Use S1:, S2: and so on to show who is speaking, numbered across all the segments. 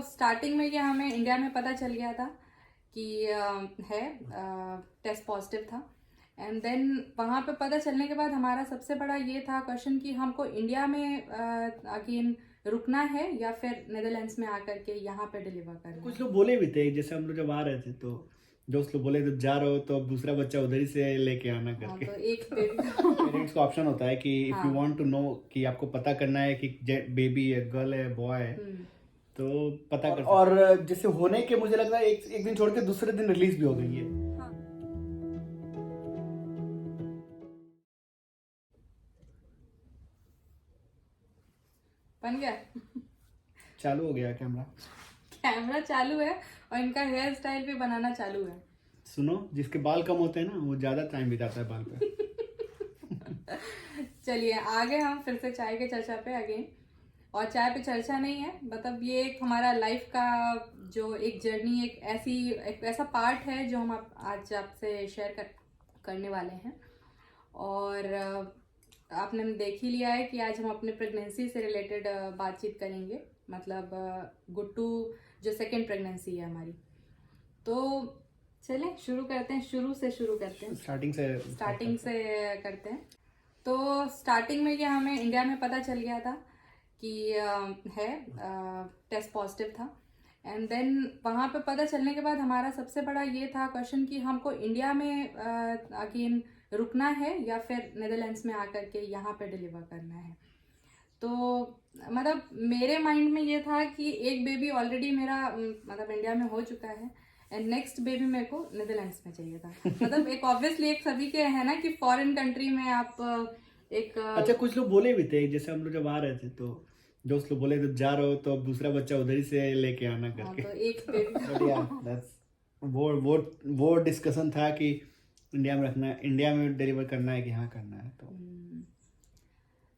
S1: Starting में ये हमें इंडिया में पता चल गया था कि है टेस्ट पॉजिटिव था। एंड देन वहाँ पे पता चलने के बाद हमारा सबसे बड़ा ये था क्वेश्चन कि हमको इंडिया में अगेन रुकना है या फिर नेदरलैंड्स में आकर के यहाँ पे डिलीवर करना है।
S2: कुछ लोग बोले भी थे, जैसे हम लोग जब आ रहे थे तो दोस्त लोग बोले तो जा रहे हो तो अब दूसरा बच्चा उधर ही से लेके आना
S1: हाँ,
S2: करके।
S1: तो एक बेबी
S2: पेरेंट्स का ऑप्शन होता है कि if you want to know कि आपको पता करना है कि बेबी है, गर्ल है, बॉय है, तो पता कर। और जैसे होने के मुझे लग रहा है एक दिन छोड़ के दूसरे दिन रिलीज भी हो गई है।
S1: बन गया
S2: चालू हो गया कैमरा।
S1: कैमरा चालू है और इनका हेयर स्टाइल भी बनाना चालू है।
S2: सुनो, जिसके बाल कम होते हैं ना वो ज्यादा टाइम बिताता है बाल पे।
S1: चलिए आगे हम फिर से चाय के चर्चा पे अगेन। और चाय पे चर्चा नहीं है, मतलब ये एक हमारा लाइफ का जो एक जर्नी, एक ऐसा पार्ट है जो हम आज आपसे शेयर करने वाले हैं। और आपने देख ही लिया है कि आज हम अपने प्रेगनेंसी से रिलेटेड बातचीत करेंगे, मतलब गुट्टू जो सेकेंड प्रेगनेंसी है हमारी। तो चलें शुरू करते हैं, स्टार्टिंग से करते हैं। तो स्टार्टिंग में ये हमें इंडिया में पता चल गया था कि है टेस्ट पॉजिटिव था। एंड देन वहाँ पे पता चलने के बाद हमारा सबसे बड़ा ये था क्वेश्चन कि हमको इंडिया में अगेन रुकना है या फिर नेदरलैंड्स में आकर के यहाँ पे डिलीवर करना है। तो मतलब मेरे माइंड में ये था कि एक बेबी ऑलरेडी मेरा मतलब इंडिया में हो चुका है एंड नेक्स्ट बेबी मेरे को नेदरलैंड्स में चाहिए था। मतलब एक ऑब्वियसली एक सभी के है ना कि फॉरेन कंट्री में आप एक
S2: अच्छा, कुछ लोग बोले भी थे, जैसे हम लोग जब आ रहे थे तो दोस्त लोग बोले तो जा रहे हो तो अब दूसरा बच्चा उधर ही से लेके आना करके।
S1: तो एक बेबी
S2: वो डिस्कशन था कि इंडिया में रखना है, इंडिया में डिलीवर करना है कि यहाँ करना है।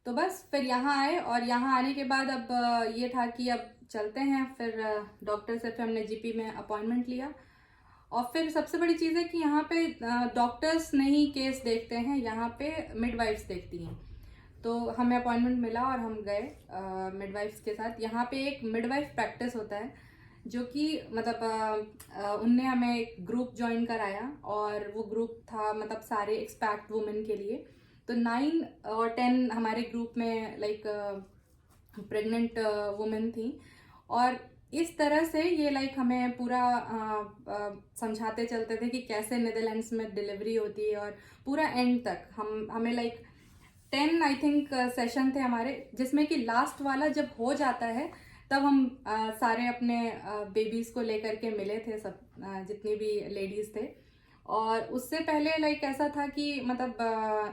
S1: तो बस फिर यहाँ आए और यहाँ आने के बाद अब ये था कि अब चलते हैं। फिर डॉक्टर से फिर हमने जीपी में अपॉइंटमेंट लिया। और फिर सबसे बड़ी चीज़ है कि यहाँ पे डॉक्टर्स नहीं केस देखते हैं, यहाँ पे मिडवाइफ्स देखती हैं। तो हमें अपॉइंटमेंट मिला और हम गए मिडवाइफ्स के साथ। यहाँ पे एक मिडवाइफ प्रैक्टिस होता है जो कि मतलब उनने हमें एक ग्रुप ज्वाइन कराया और वो ग्रुप था मतलब सारे एक्सपैक्ट वुमेन के लिए। तो 9 और 10 हमारे ग्रुप में लाइक प्रेग्नेंट वुमेन थी। और इस तरह से ये लाइक हमें पूरा समझाते चलते थे कि कैसे नेदरलैंड्स में डिलीवरी होती है और पूरा एंड तक हमें लाइक 10 आई थिंक सेशन थे हमारे, जिसमें कि लास्ट वाला जब हो जाता है तब हम सारे अपने बेबीज को लेकर के मिले थे, सब जितनी भी लेडीज थे। और उससे पहले लाइक ऐसा था कि मतलब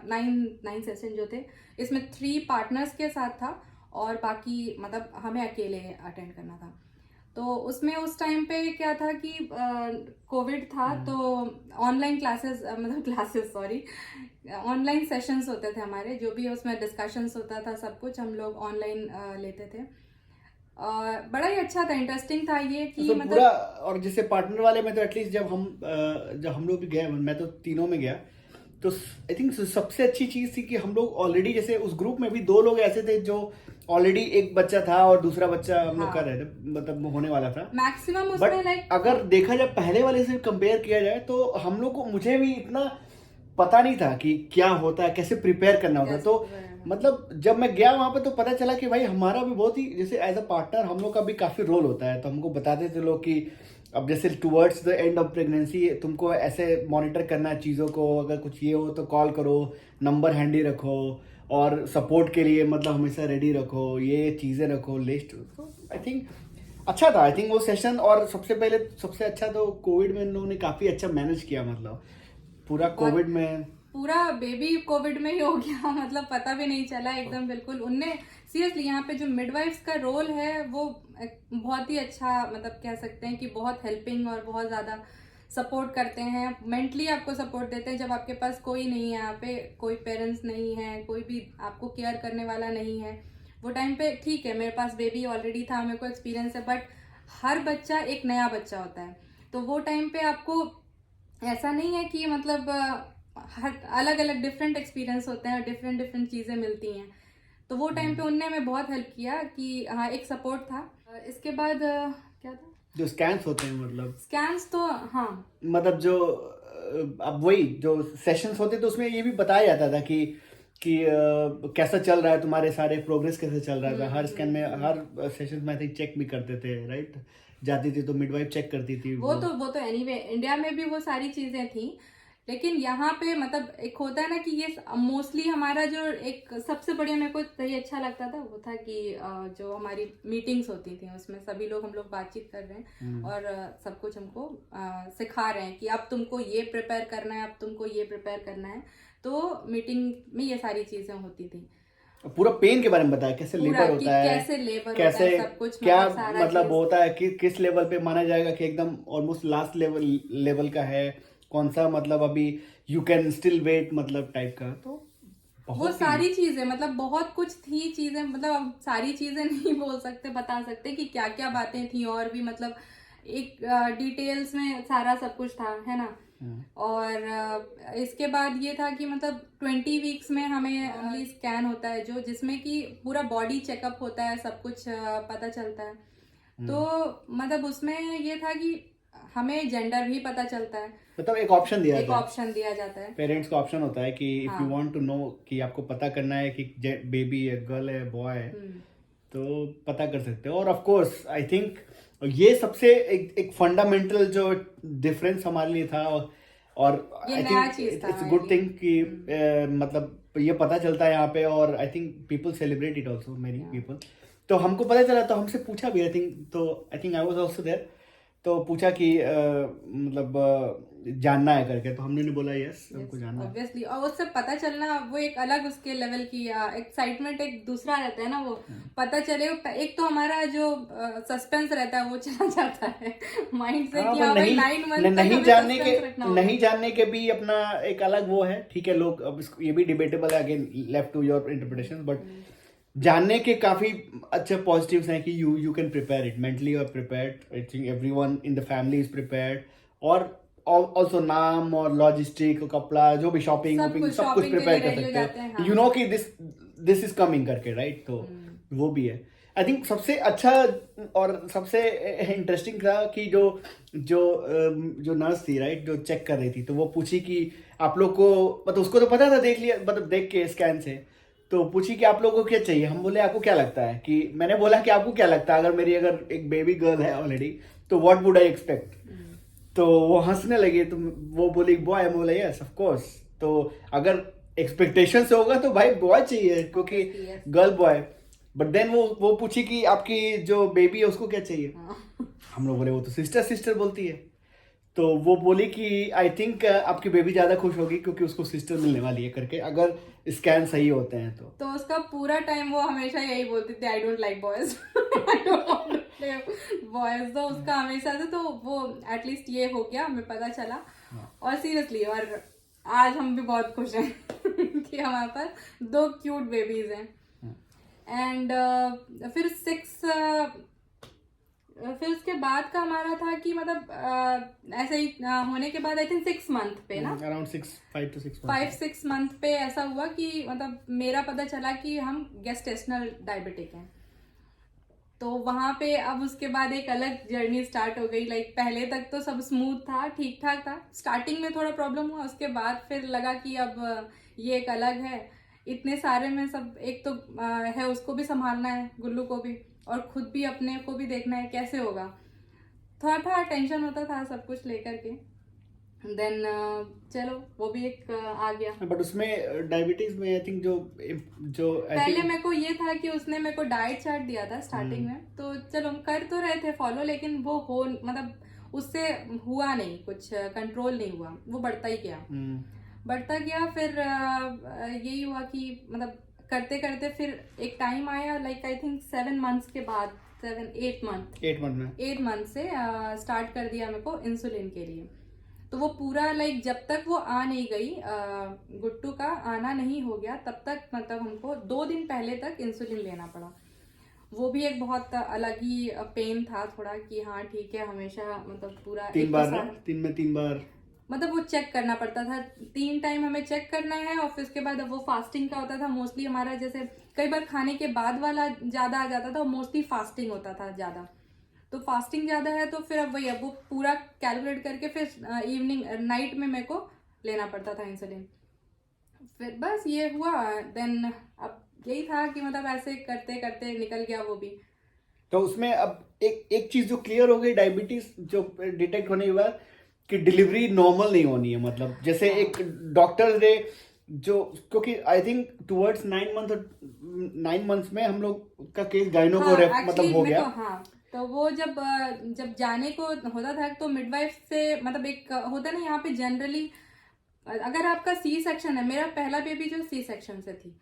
S1: 9 सेशन जो थे इसमें 3 पार्टनर्स के साथ था और बाकी मतलब हमें अकेले अटेंड करना था। तो उसमें उस टाइम पे क्या था कि कोविड था, तो ऑनलाइन ऑनलाइन सेशंस होते थे हमारे, जो भी उसमें डिस्कशंस होता था, सब कुछ हम लोग ऑनलाइन लेते थे। बड़ा ही अच्छा था, इंटरेस्टिंग था ये कि
S2: तो
S1: मतलब
S2: पूरा। और जैसे पार्टनर वाले में तो एटलीस्ट जब हम लोग भी गए, मैं तो तीनों में गया, तो आई थिंक सबसे अच्छी चीज थी कि हम लोग ऑलरेडी, जैसे उस ग्रुप में भी 2 लोग ऐसे थे जो ऑलरेडी एक बच्चा था और दूसरा बच्चा हम लोग कर रहे थे, मतलब होने वाला था
S1: मैक्सिमम उसमें लाइक।
S2: अगर देखा जाए पहले वाले से कंपेयर किया जाए तो हम लोग को, मुझे भी इतना पता नहीं था कि क्या होता है, कैसे प्रिपेयर करना होता है। तो मतलब जब मैं गया वहां पे तो पता चला कि भाई हमारा भी बहुत ही, जैसे एज अ पार्टनर हम लोग का भी काफी रोल होता है। तो हमको बताते थे लोग कि अब जैसे towards the end of pregnancy तुमको ऐसे मॉनिटर करना है चीज़ों को, अगर कुछ ये हो तो कॉल करो, नंबर हैंडी रखो और सपोर्ट के लिए मतलब हमेशा रेडी रखो, ये चीज़ें रखो, लिस्ट। तो आई थिंक अच्छा था, आई थिंक वो सेशन। और सबसे अच्छा तो कोविड में इन लोगों ने काफ़ी अच्छा मैनेज किया, मतलब पूरा कोविड में
S1: पूरा बेबी कोविड में ही हो गया। मतलब पता भी नहीं चला एकदम, बिल्कुल उनने सीरियसली यहाँ पे जो मिडवाइफ्स का रोल है वो बहुत ही अच्छा, मतलब कह सकते हैं कि बहुत हेल्पिंग और बहुत ज़्यादा सपोर्ट करते हैं, मेंटली आपको सपोर्ट देते हैं। जब आपके पास कोई नहीं है, यहाँ पे कोई पेरेंट्स नहीं है, कोई भी आपको केयर करने वाला नहीं है, वो टाइम पे ठीक है मेरे पास बेबी ऑलरेडी था, मेरे को एक्सपीरियंस है, बट हर बच्चा एक नया बच्चा होता है। तो वो टाइम पे आपको ऐसा नहीं है कि मतलब हर अलग अलग डिफरेंट एक्सपीरियंस होते हैं, डिफरेंट चीज़ें मिलती हैं। तो वो टाइम पे उनने हमें बहुत हेल्प किया कि हाँ एक सपोर्ट था। इसके बाद क्या था,
S2: जो स्कैन्स होते हैं मतलब
S1: स्कैन्स तो हाँ,
S2: मतलब जो अब वही जो सेशंस होते तो उसमें ये भी बताया जाता था कि कैसा चल रहा है तुम्हारे सारे प्रोग्रेस कैसे चल रहा था। हर स्कैन में हर सेशन में आई थिंक चेक भी करते थे, राइट? जाती थी तो मिडवाइफ चेक करती थी।
S1: वो तो एनीवे इंडिया में भी वो सारी चीजें थी, लेकिन यहाँ पे मतलब एक होता है ना कि ये मोस्टली हमारा जो एक सबसे बढ़िया मेरे को ये अच्छा लगता था वो था कि जो हमारी मीटिंग्स होती थी उसमें सभी लोग हम लोग बातचीत कर रहे हैं और सब कुछ हमको सिखा रहे हैं कि अब तुमको ये प्रिपेयर करना है, अब तुमको ये प्रिपेयर करना है। तो मीटिंग में ये सारी चीजें होती थी।
S2: पूरा पेन के बारे में बताया, कैसे
S1: पूरा
S2: लेबर
S1: कि
S2: होता है,
S1: कैसे लेबर
S2: कैसे
S1: होता है, सब कुछ
S2: क्या
S1: मतलब सारा
S2: मतलब
S1: चीज।
S2: होता है कि किस लेवल पे माना जाएगा कि एकदम ऑलमोस्ट लास्ट लेवल का है, कौन सा मतलब अभी यू कैन स्टिल वेट मतलब टाइप का। तो
S1: वो
S2: बहुत
S1: सारी चीजें मतलब बहुत कुछ थी चीजें, मतलब अब सारी चीजें नहीं बोल सकते, बता सकते कि क्या क्या बातें थी, और भी मतलब एक डिटेल्स में सारा सब कुछ था, है ना। और इसके बाद ये था कि मतलब 20 वीक्स में हमें स्कैन होता है जो जिसमें कि पूरा बॉडी चेकअप होता है, सब कुछ पता चलता है। तो मतलब उसमें ये था कि हमें जेंडर भी पता चलता है,
S2: मतलब एक ऑप्शन दिया
S1: एक
S2: जाता है,
S1: ऑप्शन दिया जाता है।
S2: पेरेंट्स का ऑप्शन होता है कि इफ यू
S1: हाँ।
S2: वांट टू नो कि आपको पता करना है कि बेबी है, गर्ल है, बॉय है, तो पता कर सकते हो। और ऑफ कोर्स आई थिंक ये सबसे एक फंडामेंटल जो डिफरेंस हमारे लिए था। और
S1: ये
S2: आई
S1: नया
S2: थिंक
S1: चीज था
S2: इट्स
S1: हमारे
S2: गुड
S1: लिए।
S2: थिंग कि मतलब ये पता चलता है यहाँ पे, और I think people celebrate it also, many people. तो हमको पता चला तो हमसे पूछा भी, I think I was also there. तो पूछा कि मतलब जानना है करके, तो हमने बोला यस हमको जानना है।
S1: ऑब्वियसली, और उससे पता चलना वो एक अलग उसके लेवल की एक्साइटमेंट एक दूसरा रहता है ना, वो पता चले। एक तो हमारा जो सस्पेंस रहता है वो चला जाता है माइंड से
S2: हाँ,
S1: कि
S2: पर
S1: हाँ भाई
S2: नहीं
S1: 9 मंथ तक
S2: नहीं
S1: हमें
S2: जानने के
S1: सस्पेंस रखना होगा।
S2: नहीं जानने के भी अपना एक अलग वो है, ठीक है। लोग अब इसको ये भी डिबेटेबल है, again left to your interpretation, but जानने के काफी अच्छे पॉजिटिव्स हैं कि you can prepare it mentally, और prepared. I think everyone in the family is prepared. और ऑल्सो नाम और लॉजिस्टिक, कपड़ा, जो भी शॉपिंग
S1: सब
S2: वॉपिंग
S1: कुछ
S2: सब कुछ
S1: शॉपिंग के
S2: प्रिपेयर
S1: लिए
S2: कर
S1: रेडी हो
S2: सकते
S1: जाते हैं,
S2: हो,
S1: हाँ।
S2: यू नो कि दिस इज कमिंग करके, राइट? तो वो भी है। आई थिंक सबसे अच्छा और सबसे इंटरेस्टिंग था कि जो नर्स थी, राइट, जो चेक कर रही थी, तो वो पूछी कि आप लोग को मतलब उसको तो पता था, देख लिया मतलब देख के स्कैन से, तो पूछी कि आप लोगों को क्या चाहिए। हम बोले आपको क्या लगता है, कि मैंने बोला कि आपको क्या लगता है अगर एक बेबी गर्ल है ऑलरेडी, तो व्हाट वुड आई एक्सपेक्ट। तो वो हंसने लगी, तो वो बोली बॉय। मैं बोला यस ऑफ कोर्स। तो अगर एक्सपेक्टेशन से होगा तो भाई बॉय चाहिए, क्योंकि गर्ल बॉय। बट देन वो पूछी कि आपकी जो बेबी है उसको क्या चाहिए। हम लोग बोले वो तो सिस्टर सिस्टर बोलती है। तो वो बोली कि आई थिंक आपकी बेबी ज्यादा खुश होगी क्योंकि उसको सिस्टर मिलने वाली है करके, अगर स्कैन सही होते हैं तो
S1: उसका पूरा टाइम वो हमेशा यही बोलती थी, I don't like boys, I don't want to play boys. तो उसका हमेशा से, तो वो एटलीस्ट ये हो गया, हमें पता चला। और सीरियसली, और आज हम भी बहुत खुश हैं कि हमारे पास 2 क्यूट बेबीज हैं। एंड फिर उसके बाद का हमारा था कि मतलब ऐसे ही होने के बाद आई थिंक 6 मंथ पे ना,
S2: अराउंड 5
S1: मंथ पे ऐसा हुआ कि मतलब मेरा पता चला कि हम गेस्टेशनल डायबिटिक हैं। तो वहां पे अब उसके बाद एक अलग जर्नी स्टार्ट हो गई। लाइक पहले तक तो सब स्मूथ था, ठीक ठाक था। स्टार्टिंग में थोड़ा प्रॉब्लम हुआ, उसके बाद फिर लगा कि अब ये एक अलग है। इतने सारे में सब, एक तो है उसको भी संभालना है, गुल्लू को भी, और खुद भी अपने को भी देखना है, कैसे होगा। थोड़ा टेंशन होता था सब कुछ लेकर के। देन चलो वो भी एक आ गया।
S2: बट उसमें डायबिटीज में आई थिंक जो
S1: पहले मेरे को ये था कि उसने मेरे को डाइट चार्ट दिया था स्टार्टिंग में, तो चलो कर तो रहे थे फॉलो, लेकिन वो हो मतलब उससे हुआ नहीं, कुछ कंट्रोल नहीं हुआ, वो बढ़ता ही गया बढ़ता गया। फिर यही हुआ कि मतलब करते करते फिर एक टाइम आया, लाइक आई थिंक 7 मंथ्स के बाद, 8 मंथ से स्टार्ट कर दिया मेरे को इंसुलिन के लिए। तो वो पूरा लाइक जब तक वो आ नहीं गई, गुट्टू का आना नहीं हो गया, तब तक मतलब हमको 2 दिन पहले तक इंसुलिन लेना पड़ा। वो भी एक बहुत अलग ही पेन था थोड़ा, कि हाँ ठीक है, हमेशा मतलब पूरा
S2: 3 बार
S1: मतलब वो चेक करना पड़ता था। 3 टाइम हमें चेक करना है, और फिर उसके बाद वो फास्टिंग का होता था मोस्टली हमारा। जैसे कई बार खाने के बाद वाला ज्यादा आ जाता था, और मोस्टली फास्टिंग होता था ज्यादा। तो फास्टिंग ज़्यादा है, तो फिर अब वही, अब वो पूरा कैलकुलेट करके फिर इवनिंग नाइट में मेरे को लेना पड़ता था इंसुलिन। फिर बस ये हुआ, देन अब यही था कि मतलब ऐसे करते करते निकल गया वो भी।
S2: तो उसमें अब एक चीज जो क्लियर हो गई डायबिटीज जो डिटेक्ट होने के बाद, कि डिलीवरी नॉर्मल नहीं होनी है, मतलब जैसे एक डॉक्टर ने जो, क्योंकि आई थिंक टुवर्ड्स 9 मंथ्स में हम लोग का केस गायनो को मतलब हो गया।
S1: हाँ, तो वो जब जाने को होता था तो मिडवाइफ से, मतलब एक होता है ना यहाँ पे जनरली, अगर आपका सी सेक्शन है, मेरा पहला बेबी जो सी सेक्शन से थी,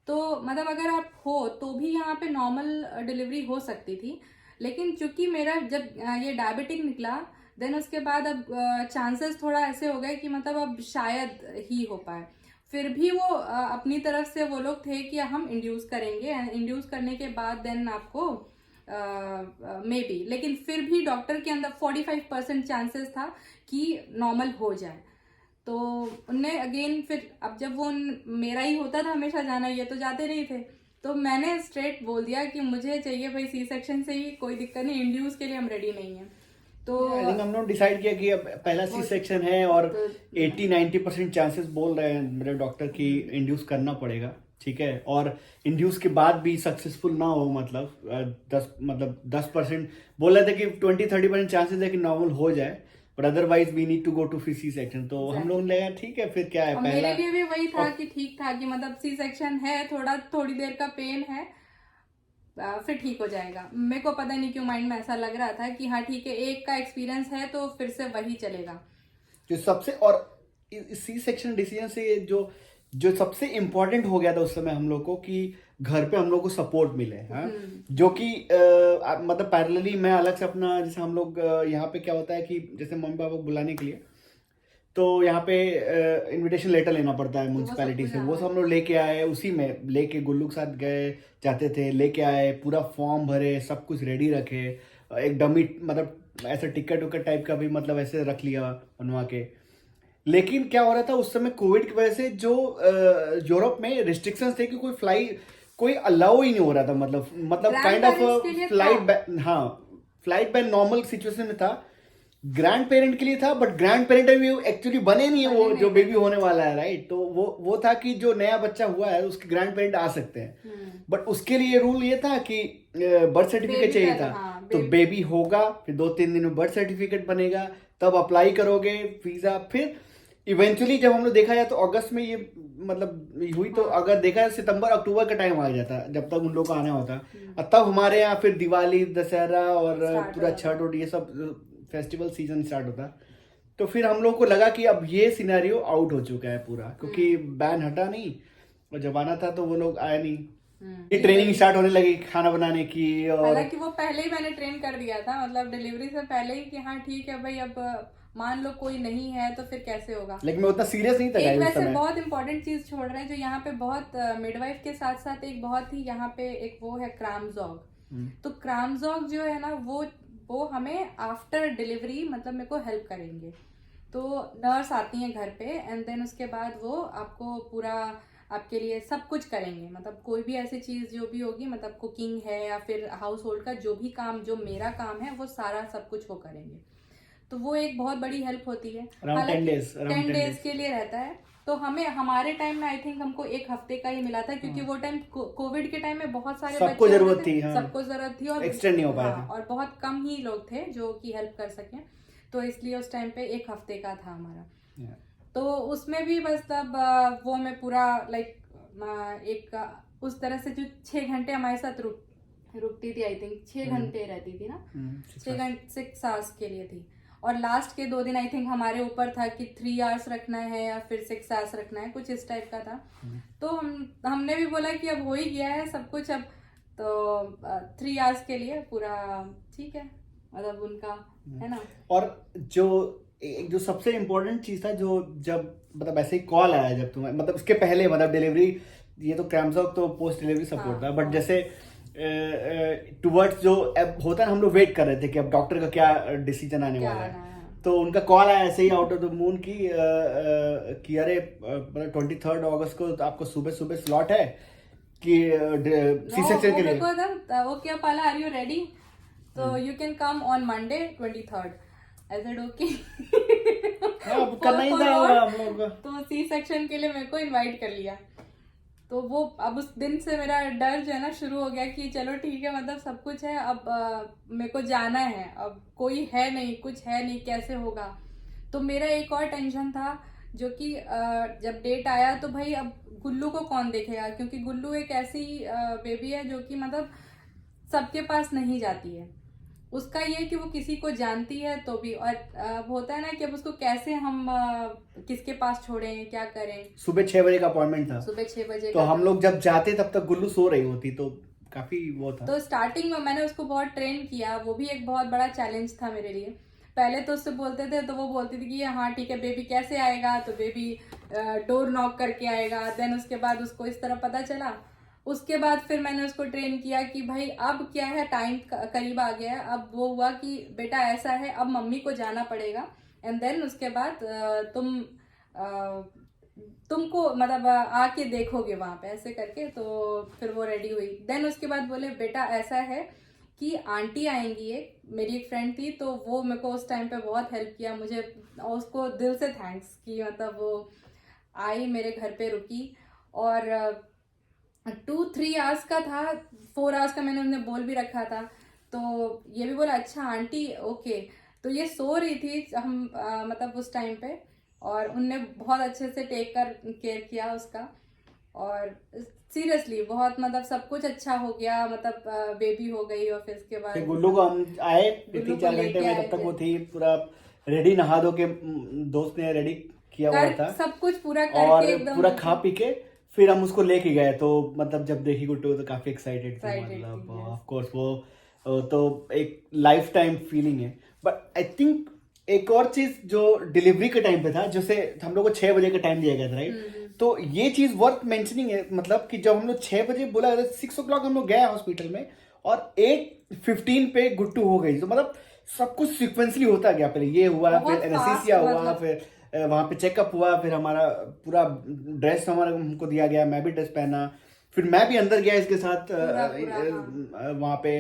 S1: तो मतलब अगर आप हो तो भी यहाँ पे नॉर्मल डिलीवरी हो सकती थी। लेकिन चूंकि मेरा जब ये डायबिटिक निकला, देन उसके बाद अब चांसेस थोड़ा ऐसे हो गए कि मतलब अब शायद ही हो पाए। फिर भी वो अपनी तरफ से वो लोग थे कि हम इंड्यूस करेंगे, इंड्यूस करने के बाद देन आपको मे बी, लेकिन फिर भी डॉक्टर के अंदर 45% चांसेस था कि नॉर्मल हो जाए। तो उनने अगेन फिर, अब जब वो मेरा ही होता था हमेशा जाना, ये तो जाते नहीं थे, तो मैंने स्ट्रेट बोल दिया कि मुझे चाहिए भाई सी सेक्शन से ही, कोई दिक्कत नहीं, इंड्यूस के लिए हम रेडी नहीं है। तो
S2: आई थिंक हम लोग डिसाइड किया कि अब पहला सी सेक्शन है और 80-90% चांसेस बोल रहे हैं मेरे डॉक्टर की इंड्यूस करना पड़ेगा, ठीक है। और इंड्यूस के बाद भी सक्सेसफुल ना हो, मतलब 10% बोल रहे थे कि 20-30% चांसेस है कि नॉर्मल हो जाए, but otherwise we need to go to C section. तो हम लोग ने ठीक है, फिर क्या है, पहला
S1: मेरे लिए भी वही था कि ठीक था कि मतलब सी सेक्शन है, थोड़ी देर का पेन है, फिर ठीक हो जाएगा। मेरे को पता नहीं क्यों माइंड में ऐसा लग रहा था कि हाँ ठीक है, एक का एक्सपीरियंस है तो फिर से वही चलेगा।
S2: जो सबसे, और सी सेक्शन डिसीजन से जो सबसे इम्पोर्टेंट हो गया था उस समय हम लोग को, कि घर पे हम लोग को सपोर्ट मिले, हाँ। जो कि मतलब पैरेलली मैं अलग से अपना, जैसे हम लोग यहाँ पे क्या होता है कि जैसे मम्मी पापा को बुलाने के लिए, तो यहाँ पे इनविटेशन लेटर लेना पड़ता है म्यूनसिपैलिटी से, वो सब हम लोग लेके आए, उसी में लेके गुल्लू के साथ गए, जाते थे, लेके आए, पूरा फॉर्म भरे, सब कुछ रेडी रखे, एक डमी मतलब ऐसा टिकट उकट टाइप का भी मतलब ऐसे रख लिया बनवा के। लेकिन क्या हो रहा था उस समय, कोविड की वजह से जो यूरोप में रिस्ट्रिक्शंस थे कि कोई अलाउ ही नहीं हो रहा था, मतलब kind of flight ban normal situation में था, ग्रैंड पेरेंट के लिए था, बट ग्रैंड पेरेंट अभी एक्चुअली बने नहीं है, वो जो बेबी होने वाला है, राइट। तो वो था कि जो नया बच्चा हुआ है उसके ग्रैंड पेरेंट आ सकते हैं, बट उसके लिए रूल ये था कि बर्थ सर्टिफिकेट चाहिए था। तो बेबी होगा, फिर 2-3 दिन में बर्थ सर्टिफिकेट बनेगा, तब अप्लाई करोगे वीजा। फिर इवेंचुअली जब हम लोग देखा जाए तो अगस्त में ये मतलब हुई, तो अगर देखा जाए सितंबर अक्टूबर का टाइम आ जाता जब तक उन लोग का आना होता, और तब हमारे यहाँ फिर दिवाली, दशहरा और पूरा छठ और ये सब फेस्टिवल सीजन स्टार्ट होता। तो फिर हम लोग को लगा कि अब ये सिनेरियो आउट हो चुका है पूरा, क्योंकि बैन हटा नहीं, और जब आना था तो वो लोग आए नहीं। ये ट्रेनिंग स्टार्ट होने लगी खाना बनाने की, और
S1: हालांकि वो पहले ही मैंने ट्रेन कर दिया था, मतलब डिलीवरी से पहले ही कि हाँ ठीक है भाई, अब मान लो कोई नहीं है तो फिर कैसे होगा।
S2: लेकिन मैं उतना सीरियस नहीं था।
S1: एक वैसे बहुत इंपॉर्टेंट चीज छोड़ रहे हैं जो यहाँ पे बहुत, मिडवाइफ के साथ साथ एक बहुत ही यहाँ पे एक वो है क्रामजॉग। तो क्रामजॉग जो है ना, वो हमें आफ्टर डिलीवरी मतलब मेरे को हेल्प करेंगे। तो नर्स आती हैं घर पे, एंड देन उसके बाद वो आपको पूरा आपके लिए सब कुछ करेंगे, मतलब कोई भी ऐसी चीज जो भी होगी, मतलब कुकिंग है या फिर हाउस होल्ड का जो भी काम, जो मेरा काम है, वो सारा सब कुछ वो करेंगे। तो वो एक बहुत बड़ी हेल्प होती है।
S2: 10
S1: डेज के लिए रहता है। तो हमारे टाइम में आई थिंक हमको 1 हफ्ते का ही मिला था, क्योंकि वो टाइम कोविड के टाइम में बहुत सारे
S2: सबको जरूरत थी,
S1: सबको जरूरत थी, और
S2: एक्सटेंड नहीं हो पाया था,
S1: और बहुत कम ही लोग थे जो कि हेल्प कर सके। तो इसलिए उस टाइम पे 1 हफ्ते का था हमारा। तो उसमें भी बस तब वो मैं पूरा लाइक एक उस तरह से जो 6 घंटे हमारे साथ रुकती थी, आई थिंक 6 घंटे रहती थी ना, 6 आवर्स के लिए थी। और लास्ट के 2 दिन आई थिंक हमारे ऊपर था कि 3 आवर्स रखना है या फिर 6 आवर्स रखना है, कुछ इस टाइप का था। तो हमने भी बोला कि अब हो ही गया है सब कुछ, अब तो 3 आवर्स के लिए पूरा ठीक है, मतलब उनका है ना।
S2: और जो सबसे इम्पोर्टेंट चीज था, जो जब मतलब ऐसे ही कॉल आया जब तुम्हें, मतलब उसके पहले, मतलब डिलीवरी, ये तो क्रामजॉग तो पोस्ट डिलीवरी सपोर्ट था, बट जैसे टुवर्ड्स जो अब होता है ना, हम लोग वेट कर रहे थे कि अब डॉक्टर का क्या डिसीजन आने वाला है। तो उनका कॉल आया ऐसे ही आउट ऑफ द मून की अरे मतलब 23 अगस्त को आपको सुबह सुबह स्लॉट है कि सी सेक्शन के लिए।
S1: वो क्या पाला, आर यू रेडी? तो you can come on Monday 23rd। I said okay.
S2: अब करना ही था हम लोग को।
S1: तो सी सेक्शन के लिए मेरे को इनवाइट कर लिया। तो वो अब उस दिन से मेरा डर जो है ना शुरू हो गया कि चलो ठीक है, मतलब सब कुछ है, अब मेरे को जाना है, अब कोई है नहीं, कुछ है नहीं, कैसे होगा। तो मेरा एक और टेंशन था जो कि जब डेट आया तो भाई अब गुल्लू को कौन देखेगा, क्योंकि गुल्लू एक ऐसी बेबी है जो कि मतलब सबके पास नहीं जाती है। उसका ये कि वो किसी को जानती है तो भी, और होता है ना कि अब उसको कैसे हम किसके पास छोड़ें, क्या करें।
S2: सुबह 6 बजे का अपॉइंटमेंट था,
S1: सुबह 6 बजे
S2: तो
S1: का
S2: हम लोग जब जाते तब तक गुल्लू सो रही होती, तो काफी वो था।
S1: तो स्टार्टिंग में मैंने उसको बहुत ट्रेन किया, वो भी एक बहुत बड़ा चैलेंज था मेरे लिए। पहले तो उससे बोलते थे तो वो बोलती थी कि हाँ ठीक है बेबी कैसे आएगा, तो बेबी डोर नॉक करके आएगा। देन उसके बाद उसको इस तरह पता चला। उसके बाद फिर मैंने उसको ट्रेन किया कि भाई अब क्या है, टाइम करीब आ गया है। अब वो हुआ कि बेटा ऐसा है, अब मम्मी को जाना पड़ेगा, एंड देन उसके बाद तुमको मतलब आके देखोगे वहां पे, ऐसे करके। तो फिर वो रेडी हुई। देन उसके बाद बोले बेटा ऐसा है कि आंटी आएंगी, एक मेरी एक फ्रेंड थी, तो वो मेरे को उस टाइम पे बहुत हेल्प किया मुझे, और उसको दिल से थैंक्स कि मतलब वो आई मेरे घर पे रुकी। और 2-3 आवर्स का था, 4 आवर्स का मैंने उन्हें बोल भी रखा था। तो ये भी बोला अच्छा आंटी ओके। तो ये सो रही थी हम मतलब उस टाइम पे, और उनने बहुत अच्छे से केयर किया उसका। और सीरियसली बहुत मतलब सब कुछ अच्छा हो गया, मतलब बेबी हो गई। और फिर उसके बाद
S2: फिर गुल्लू को हम आए
S1: गुल्लू को
S2: 3-4 घंटे
S1: लेके
S2: में,
S1: आए
S2: तब तक
S1: थे।
S2: वो थी पूरा रेडी, नहा धो के दोस्त ने रेडी किया हुआ था,
S1: सब कुछ पूरा
S2: और
S1: करके एकदम
S2: पूरा खा पी के फिर हम उसको लेके गए। तो मतलब जब देखी गुट्टू तो काफी एक्साइटेड थी, मतलब ऑफ कोर्स वो तो एक लाइफ टाइम फीलिंग है। बट आई थिंक एक और चीज जो डिलीवरी के टाइम पे था, जैसे हम लोग को 6 बजे का टाइम दिया गया था राइट, तो ये चीज वर्थ मेंशनिंग है, मतलब कि जब हम लोग 6 बजे बोला, 6 ओ क्लॉक हम लोग गए हॉस्पिटल में, और 8:15 पे गुट्टू हो गई। तो मतलब सब कुछ सिक्वेंसली होता गया, पहले ये हुआ, फिर एनेस्थीसिया हुआ,
S1: मतलब
S2: फिर वहां पे चेकअप हुआ, फिर हमारा पूरा ड्रेस हमारा हमको दिया गया, मैं भी ड्रेस पहना, फिर मैं भी अंदर गया इसके साथ वहां पे।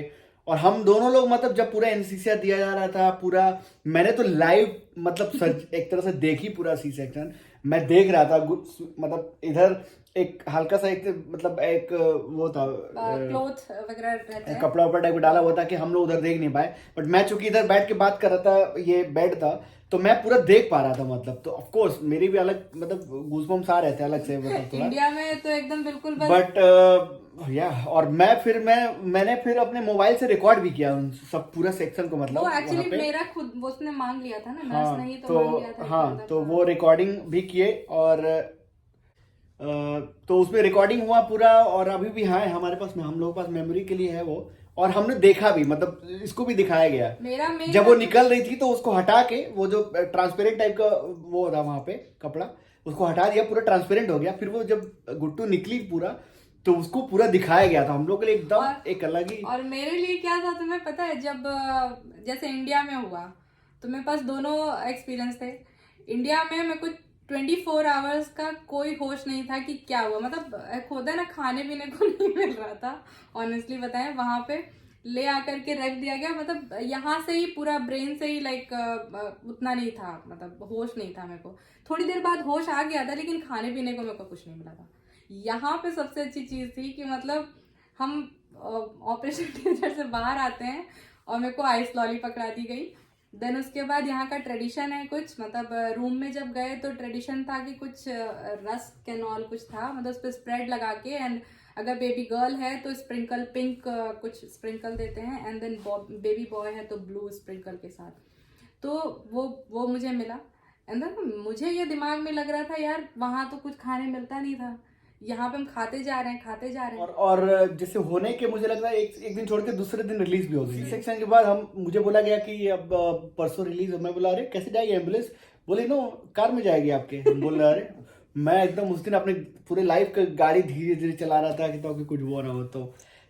S2: और हम दोनों लोग मतलब जब पूरा एनेस्थीसिया दिया जा रहा था पूरा, मैंने तो लाइव मतलब एक तरह से देखी पूरा सी सेक्शन, मैं देख रहा था। मतलब इधर एक हल्का सा एक मतलब एक वो था
S1: क्लोथ वगैरह रहते हैं,
S2: कपड़ा वपड़ा टाइप डाला हुआ था कि हम लोग उधर देख नहीं पाए। बट मैं चूंकि इधर बैठ के बात कर रहा था, ये बेड था, तो मैं पूरा देख पा रहा था। मतलब तो ऑफ कोर्स मेरी भी अलग मतलब गूज़बम्स आ रहे थे अलग से, मतलब थोड़ा
S1: इंडिया में तो एकदम बिल्कुल
S2: बट या और मैंने फिर अपने मोबाइल से रिकॉर्ड भी किया उन सब पूरा सेक्शन को, मतलब
S1: वो एक्चुअली
S2: वहाँ पे।
S1: मेरा खुद वो उसने मांग लिया था ना,
S2: हाँ
S1: नर्स नहीं तो मांग लिया था
S2: हाँ
S1: मतलब,
S2: तो वो रिकॉर्डिंग भी किए, और तो उसमें रिकॉर्डिंग हुआ पूरा, और अभी भी हाँ हमारे पास में हम लोगों के पास मेमोरी के लिए है वो, और हमने देखा भी, मतलब इसको भी दिखाया गया।
S1: मेरा
S2: जब वो निकल रही थी तो उसको हटा के, वो जो ट्रांसपेरेंट टाइप का वो था वहां पे कपड़ा, उसको हटा दिया, पूरा ट्रांसपेरेंट हो गया। फिर वो जब गुट्टू निकली पूरा, तो उसको पूरा दिखाया गया था हम लोग के लिए एकदम एक अलग ही।
S1: और मेरे लिए क्या था तुम्हें पता है, जब जैसे इंडिया में हुआ तो मेरे पास दोनों एक्सपीरियंस थे। इंडिया में मेरे को 24 आवर्स का कोई होश नहीं था कि क्या हुआ, मतलब होता है ना खाने पीने को नहीं मिल रहा था ऑनेस्टली बताएं। वहां पे ले आकर के रख दिया गया, मतलब यहाँ से ही पूरा ब्रेन से ही लाइक उतना नहीं था, मतलब होश नहीं था मेरे को। थोड़ी देर बाद होश आ गया था, लेकिन खाने पीने को मेरे को कुछ नहीं मिला था। यहाँ पे सबसे अच्छी चीज थी कि मतलब हम ऑपरेशन थिएटर से बाहर आते हैं और मेरे को आइस लॉली पकड़ा दी गई। देन उसके बाद यहाँ का ट्रेडिशन है कुछ, मतलब रूम में जब गए तो ट्रेडिशन था कि कुछ रस कैनॉल कुछ था, मतलब उस पर स्प्रेड लगा के, एंड अगर बेबी गर्ल है तो स्प्रिंकल पिंक कुछ स्प्रिंकल देते हैं, एंड देन बेबी बॉय है तो ब्लू स्प्रिंकल के साथ। तो वो मुझे मिला। एंड देन मुझे ये दिमाग में लग रहा था यार वहां तो कुछ खाने मिलता नहीं था, यहाँ पे हम खाते जा रहे हैं।
S2: और जैसे होने के मुझे लग रहा है एक दिन छोड़ के दूसरे दिन रिलीज भी हो गई सेक्शन के बाद। हम मुझे बोला गया कि अब परसों रिलीज हो। मैं बोला अरे कैसे जाएगी एम्बुलेंस? बोले नो कार में जाएगी आपके। हम बोल रहे अरे, मैं एकदम उस दिन अपने पूरे लाइफ का गाड़ी धीरे धीरे चला रहा था कि ताकि कुछ वो ना हो। तो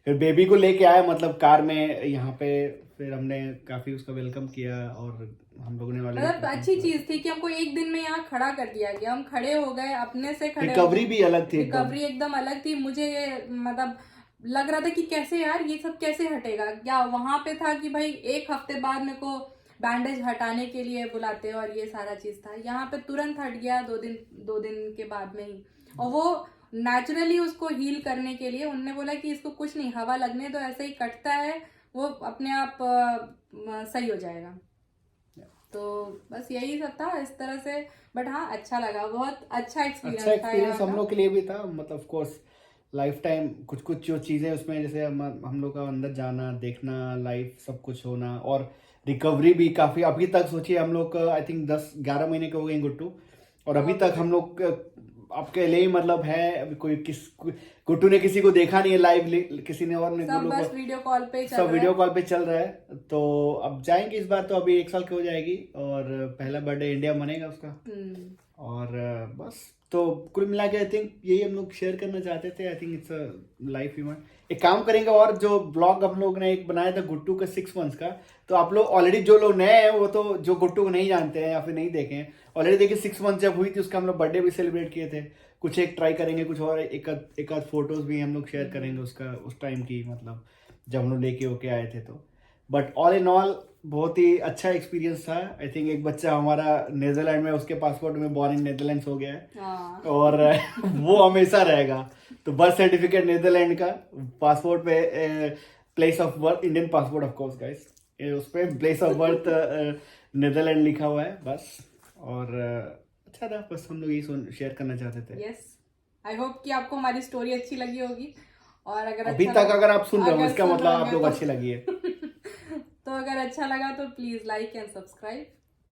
S2: फिर बेबी को लेके आए मतलब कार में यहाँ पे, फिर हमने काफी उसका वेलकम किया, और हम लोगों ने
S1: मतलब अच्छी चीज थी कि हमको एक दिन में यहाँ खड़ा कर दिया गया, हम खड़े हो गए अपने से, खड़े
S2: रिकवरी भी अलग थी,
S1: रिकवरी एकदम अलग थी। मुझे ये मतलब लग रहा था कि कैसे यार ये सब कैसे हटेगा, क्या वहां पे था कि भाई एक हफ्ते बाद मेरे को बैंडेज हटाने के लिए बुलाते हैं और ये सारा चीज था, यहाँ पे तुरंत हट गया 2 दिन के बाद में ही। और वो नेचुरली उसको हील करने के लिए उनने बोला कि इसको कुछ नहीं, हवा लगने तो ऐसे ही कटता है, वो अपने आप सही हो जाएगा। तो बस यही सब था इस तरह से। बट हाँ अच्छा लगा, बहुत अच्छा एक्सपीरियंस था
S2: एक्सपीरियंस
S1: यहाँ
S2: हम
S1: का।
S2: लोग के लिए भी था, मतलब ऑफ कोर्स लाइफ टाइम कुछ कुछ जो चीज़ें उसमें, जैसे हम लोग का अंदर जाना, देखना, लाइफ सब कुछ होना, और रिकवरी भी काफ़ी। अभी तक सोचिए हम लोग आई थिंक 10-11 महीने के हो गए गुट्टू, और अभी तक हम लोग आपके लिए मतलब है, अभी गुट्टू ने किसी को देखा नहीं है लाइव, किसी ने और ने
S1: सब बस वीडियो कॉल पे चल रहा है।
S2: वीडियो कॉल पे चल रहा है। तो अब जाएंगे इस बार, तो अभी 1 साल की हो जाएगी, और पहला बर्थडे इंडिया मनेगा उसका। और बस तो कुल मिला के आई थिंक यही हम लोग शेयर करना चाहते थे। I think it's a life event. एक काम करेंगे, और जो ब्लॉग हम लोग ने एक बनाया था गुट्टू का 6 मंथ्स का, तो आप लोग ऑलरेडी जो लोग नए हैं वो तो जो गुट्टू को नहीं जानते हैं या फिर नहीं देखे हैं, ऑलरेडी देखिए 6 मंथ जब हुई थी उसका हम लोग बर्थडे भी सेलिब्रेट किए थे। कुछ एक ट्राई करेंगे, कुछ और एक आध फोटोज भी हम लोग शेयर करेंगे उसका, उस टाइम की, मतलब जब हम लोग लेके होके आए थे। तो बट ऑल इन ऑल बहुत ही अच्छा एक्सपीरियंस था। आई थिंक एक बच्चा हमारा नेदरलैंड में, उसके पासपोर्ट में बॉर्न इन नेदरलैंड्स हो गया है, और वो हमेशा रहेगा। तो बर्थ सर्टिफिकेट नेदरलैंड का, पासपोर्ट पे place of birth Indian passport of course guys, उस पे प्लेस ऑफ बर्थ नेदरलैंड लिखा हुआ है बस। और अच्छा था, बस हम लोग यही शेयर करना चाहते थे।
S1: यस, आई होप कि आपको हमारी स्टोरी अच्छी लगी होगी। और अगर
S2: अभी
S1: अच्छा
S2: तक अगर आप सुन रहे हो इसका मतलब आप लोग
S1: तो
S2: अच्छी लगी है।
S1: तो अगर अच्छा लगा तो प्लीज लाइक एंड सब्सक्राइब।